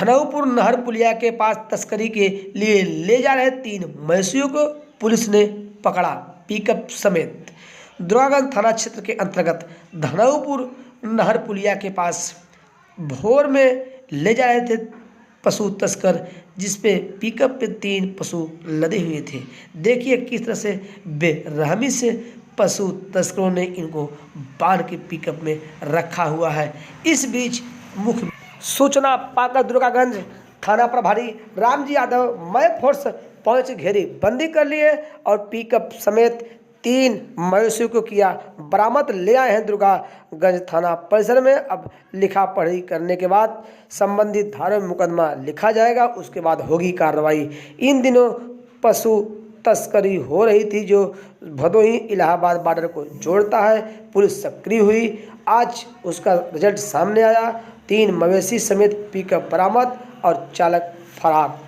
धनौपुर नहर पुलिया के पास तस्करी के लिए ले जा रहे 3 मवेशियों को पुलिस ने पकड़ा, पिकअप समेत। दुर्गागंज थाना क्षेत्र के अंतर्गत धनौपुर नहर पुलिया के पास भोर में ले जा रहे थे पशु तस्कर, जिसपे पिकअप पे 3 पशु लदे हुए थे। देखिए किस तरह से बेरहमी से पशु तस्करों ने इनको बांध के पिकअप में रखा हुआ है। इस बीच मुख्य सूचना पाकर दुर्गागंज थाना प्रभारी रामजी यादव मय फोर्स पहुंच घेरी बंदी कर लिए और पिकअप समेत 3 मवेशियों को किया बरामद। ले आए हैं दुर्गागंज थाना परिसर में। अब लिखा पढ़ी करने के बाद संबंधित धारा में मुकदमा लिखा जाएगा, उसके बाद होगी कार्रवाई। इन दिनों पशु तस्करी हो रही थी जो भदोही इलाहाबाद बॉर्डर को जोड़ता है। पुलिस सक्रिय हुई, आज उसका रिजल्ट सामने आया। 3 मवेशी समेत पिकअप बरामद और चालक फरार।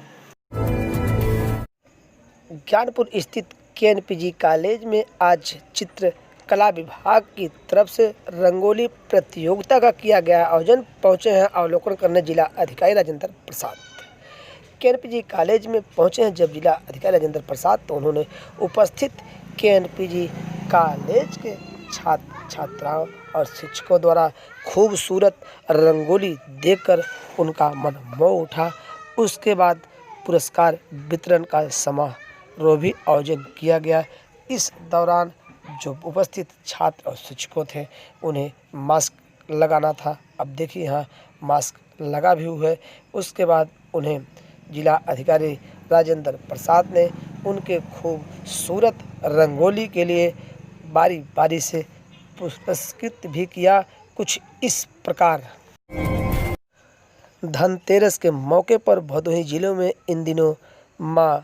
ज्ञानपुर स्थित केएनपीजी कॉलेज में आज चित्रकला विभाग की तरफ से रंगोली प्रतियोगिता का किया गया आयोजन। पहुंचे हैं अवलोकन करने जिला अधिकारी राजेंद्र प्रसाद। केएनपीजी कॉलेज में पहुंचे हैं जब जिला अधिकारी राजेंद्र प्रसाद, तो उन्होंने उपस्थित केएनपीजी कॉलेज के छात्र छात्राओं और शिक्षकों द्वारा खूबसूरत रंगोली देखकर उनका मन मोह उठा। उसके बाद पुरस्कार वितरण का समारोह भी आयोजन किया गया। इस दौरान जो उपस्थित छात्र और शिक्षकों थे उन्हें मास्क लगाना था। अब देखिए यहाँ मास्क लगा भी हुआ है। उसके बाद उन्हें जिला अधिकारी राजेंद्र प्रसाद ने उनके खूबसूरत रंगोली के लिए बारी बारी से पुरस्कृत भी किया। कुछ इस प्रकार। धनतेरस के मौके पर भदोही जिले में इन दिनों मां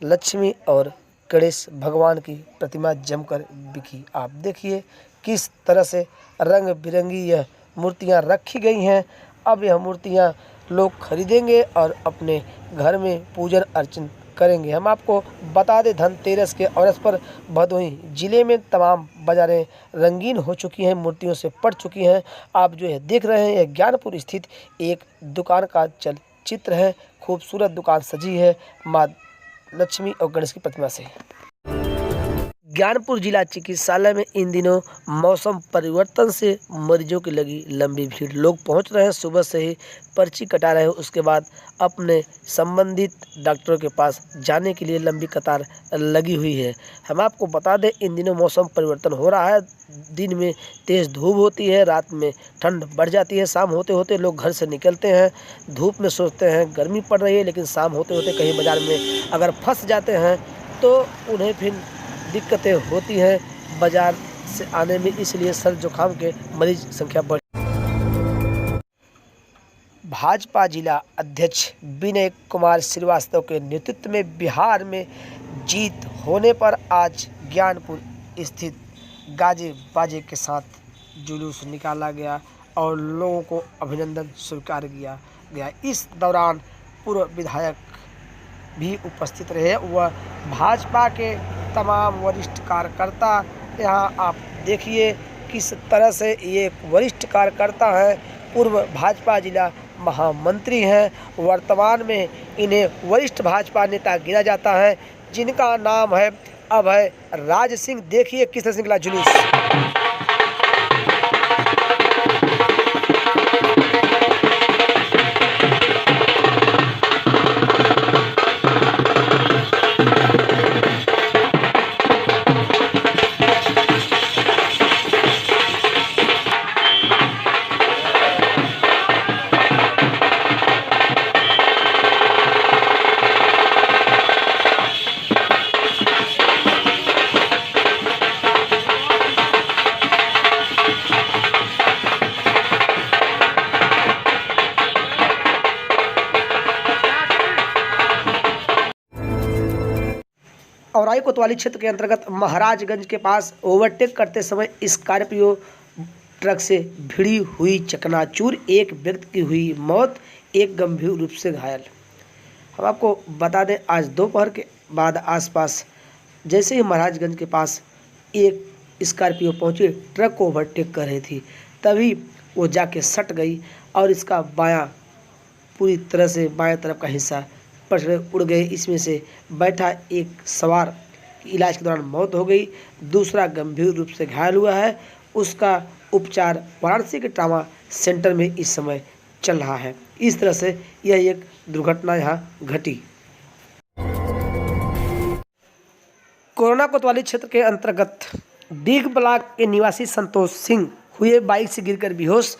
लक्ष्मी और गणेश भगवान की प्रतिमा जमकर बिकी। आप देखिए किस तरह से रंग बिरंगी यह मूर्तियां रखी गई हैं। अब यह मूर्तियां लोग खरीदेंगे और अपने घर में पूजन अर्चन करेंगे। हम आपको बता दें धनतेरस के अवसर पर भदोही जिले में तमाम बाजारें रंगीन हो चुकी हैं, मूर्तियों से पट चुकी हैं। आप जो है देख रहे हैं यह ज्ञानपुर स्थित एक दुकान का चित्र है। खूबसूरत दुकान सजी है मां लक्ष्मी और गणेश की प्रतिमा से। ज्ञानपुर जिला चिकित्सालय में इन दिनों मौसम परिवर्तन से मरीजों की लगी लंबी भीड़। लोग पहुंच रहे हैं, सुबह से ही पर्ची कटा रहे हैं, उसके बाद अपने संबंधित डॉक्टरों के पास जाने के लिए लंबी कतार लगी हुई है। हम आपको बता दें इन दिनों मौसम परिवर्तन हो रहा है। दिन में तेज़ धूप होती है, रात में ठंड बढ़ जाती है। शाम होते होते लोग घर से निकलते हैं, धूप में सोचते हैं गर्मी पड़ रही है, लेकिन शाम होते होते कहीं बाज़ार में अगर फंस जाते हैं तो उन्हें फिर दिक्कतें होती हैं बाजार से आने में। इसलिए सर जुकाम के मरीज संख्या बढ़। भाजपा जिला अध्यक्ष विनय कुमार श्रीवास्तव के नेतृत्व में बिहार में जीत होने पर आज ज्ञानपुर स्थित गाजे बाजे के साथ जुलूस निकाला गया और लोगों को अभिनंदन स्वीकार किया गया। इस दौरान पूर्व विधायक भी उपस्थित रहे। वह भाजपा के तमाम वरिष्ठ कार्यकर्ता, यहाँ आप देखिए किस तरह से ये वरिष्ठ कार्यकर्ता हैं, पूर्व भाजपा जिला महामंत्री हैं, वर्तमान में इन्हें वरिष्ठ भाजपा नेता गिना जाता है, जिनका नाम है अभय राज सिंह। देखिए किस तरह से निकला जुलूस। औराई कोतवाली क्षेत्र के अंतर्गत महाराजगंज के पास ओवरटेक करते समय स्कॉर्पियो ट्रक से भिड़ी हुई चकनाचूर। एक व्यक्ति की हुई मौत, एक गंभीर रूप से घायल। हम आपको बता दें आज दोपहर के बाद आसपास जैसे ही महाराजगंज के पास एक स्कॉर्पियो पहुंची, ट्रक को ओवरटेक कर रही थी, तभी वो जाके सट गई और इसका बायां पूरी तरह से बाएं तरफ का हिस्सा पटरे उड़ गए। इसमें से बैठा एक सवार की इलाज के दौरान मौत हो गई, दूसरा गंभीर रूप से घायल हुआ है। उसका उपचार वाराणसी के ट्रामा सेंटर में इस समय चल रहा है। इस तरह से यह एक दुर्घटना यहाँ घटी। कोरोना कोतवाली क्षेत्र के अंतर्गत डीग ब्लॉक के निवासी संतोष सिंह हुए बाइक से गिरकर बेहोश।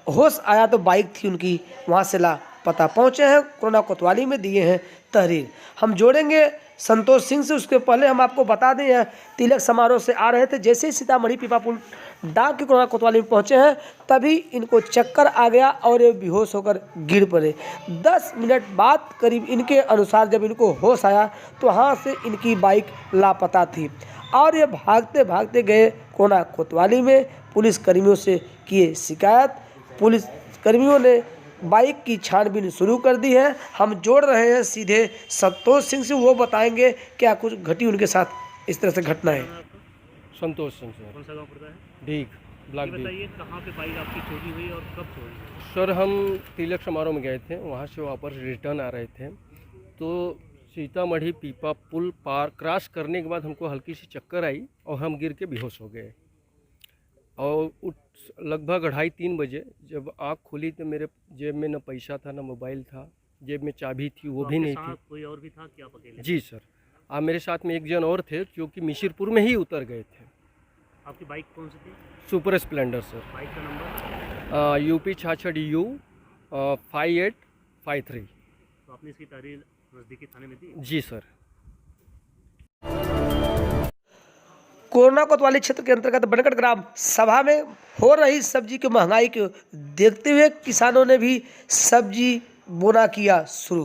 होश आया तो बाइक थी उनकी, वहां से लापता। पहुंचे हैं कोरोना कोतवाली में, दिए हैं तहरीर। हम जोड़ेंगे संतोष सिंह से। उसके पहले हम आपको बता दें, यह तिलक समारोह से आ रहे थे। जैसे ही सीतामढ़ी पीपापुल डाक के कोरोना कोतवाली में पहुंचे हैं, तभी इनको चक्कर आ गया और ये बेहोश होकर गिर पड़े। 10 मिनट बाद करीब इनके अनुसार जब इनको होश आया तो वहाँ से इनकी बाइक लापता थी और ये भागते भागते गए कोरोना कोतवाली में। पुलिस कर्मियों से किए शिकायत। पुलिस कर्मियों ने बाइक की छानबीन शुरू कर दी है। हम जोड़ रहे हैं सीधे संतोष सिंह से, वो बताएंगे क्या कुछ घटी उनके साथ इस तरह से घटना है। संतोष सिंह से। कौन सा गांव पड़ता है? ढीक ब्लॉक ये ढीक। बताइए कहाँ पे बाइक आपकी चोरी हुई और कब चोरी हुई? सर हम तिलक समारोह में गए थे, वहाँ से वापस रिटर्न आ रहे थे तो सीतामढ़ी पीपा पुल पार क्रॉस करने के बाद हमको हल्की सी चक्कर आई और हम गिर के बेहोश हो गए। और लगभग 2:30-3 बजे जब आँख खुली तो मेरे जेब में न पैसा था, न मोबाइल था, जेब में चाबी थी वो भी नहीं थी। कोई और भी था कि आप अकेले? जी सर, मेरे साथ में एक जन और थे जो कि मिशिरपुर में ही उतर गए थे। आपकी बाइक कौन सी थी? Super Splendor sir. बाइक का नंबर? UP 66U 5853। तो आपने इसकी तहरीर नज़दीकी थाने में दी? जी सर। कोरोना कोतवाली क्षेत्र के अंतर्गत बनकट ग्राम सभा में हो रही सब्जी की महंगाई को देखते हुए किसानों ने भी सब्जी बोना किया शुरू।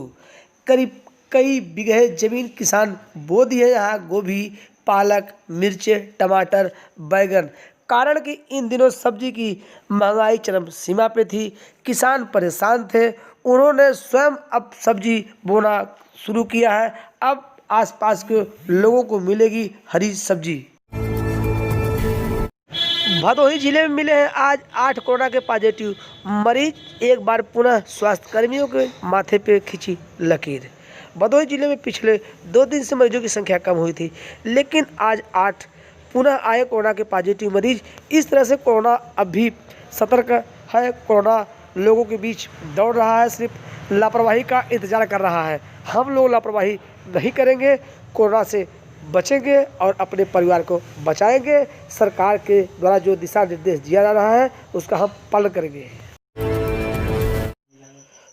करीब कई बीघे जमीन किसान बो दिए। यहाँ गोभी, पालक, मिर्चे, टमाटर, बैगन। कारण कि इन दिनों सब्जी की महंगाई चरम सीमा पे थी, किसान परेशान थे। उन्होंने स्वयं अब सब्जी बोना शुरू किया है। अब आसपास के लोगों को मिलेगी हरी सब्जी। भदोही जिले में मिले हैं आज 8 कोरोना के पॉजिटिव मरीज। एक बार पुनः स्वास्थ्य कर्मियों के माथे पे खींची लकीर। भदोही जिले में पिछले 2 दिन से मरीजों की संख्या कम हुई थी, लेकिन आज 8 पुनः आए कोरोना के पॉजिटिव मरीज। इस तरह से कोरोना अब भी सतर्क है। कोरोना लोगों के बीच दौड़ रहा है, सिर्फ लापरवाही का इंतजार कर रहा है। हम लोग लापरवाही नहीं करेंगे, कोरोना से बचेंगे और अपने परिवार को बचाएंगे। सरकार के द्वारा जो दिशा निर्देश दिया जा रहा है उसका हम पालन करेंगे।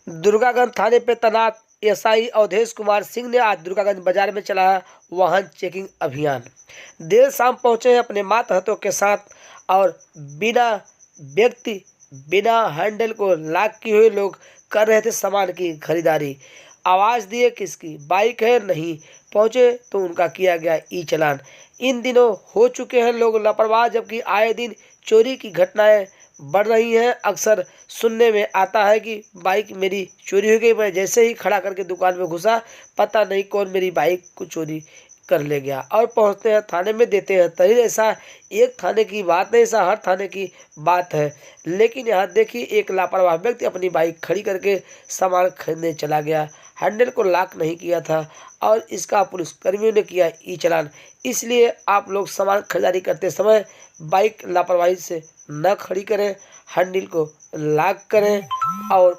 दुर्गागंज थाने पे तैनात SI अवधेश कुमार सिंह ने आज दुर्गागंज बाजार में चलाया वाहन चेकिंग अभियान। देर शाम पहुंचे हैं अपने मातहतों के साथ और बिना हैंडल को लॉक किए हुए लोग कर रहे थे सामान की खरीदारी। आवाज़ दिए किसकी बाइक है, नहीं पहुंचे तो उनका किया गया ई-चालान। इन दिनों हो चुके हैं लोग लापरवाह, जबकि आए दिन चोरी की घटनाएं बढ़ रही हैं। अक्सर सुनने में आता है कि बाइक मेरी चोरी हो गई, मैं जैसे ही खड़ा करके दुकान में घुसा, पता नहीं कौन मेरी बाइक को चोरी कर ले गया। और पहुंचते हैं थाने में, देते हैं तहरीर। ऐसा एक थाने की बात नहीं, ऐसा हर थाने की बात है। लेकिन यहाँ देखिए, एक लापरवाह व्यक्ति अपनी बाइक खड़ी करके सामान खरीदने चला गया, हैंडल को लॉक नहीं किया था और इसका पुलिस कर्मियों ने किया ई-चालान। इसलिए आप लोग सामान खरीदारी करते समय बाइक लापरवाही से न खड़ी करें, हैंडल को लॉक करें और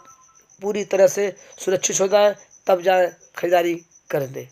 पूरी तरह से सुरक्षित हो जाए, तब जाए खरीदारी करने।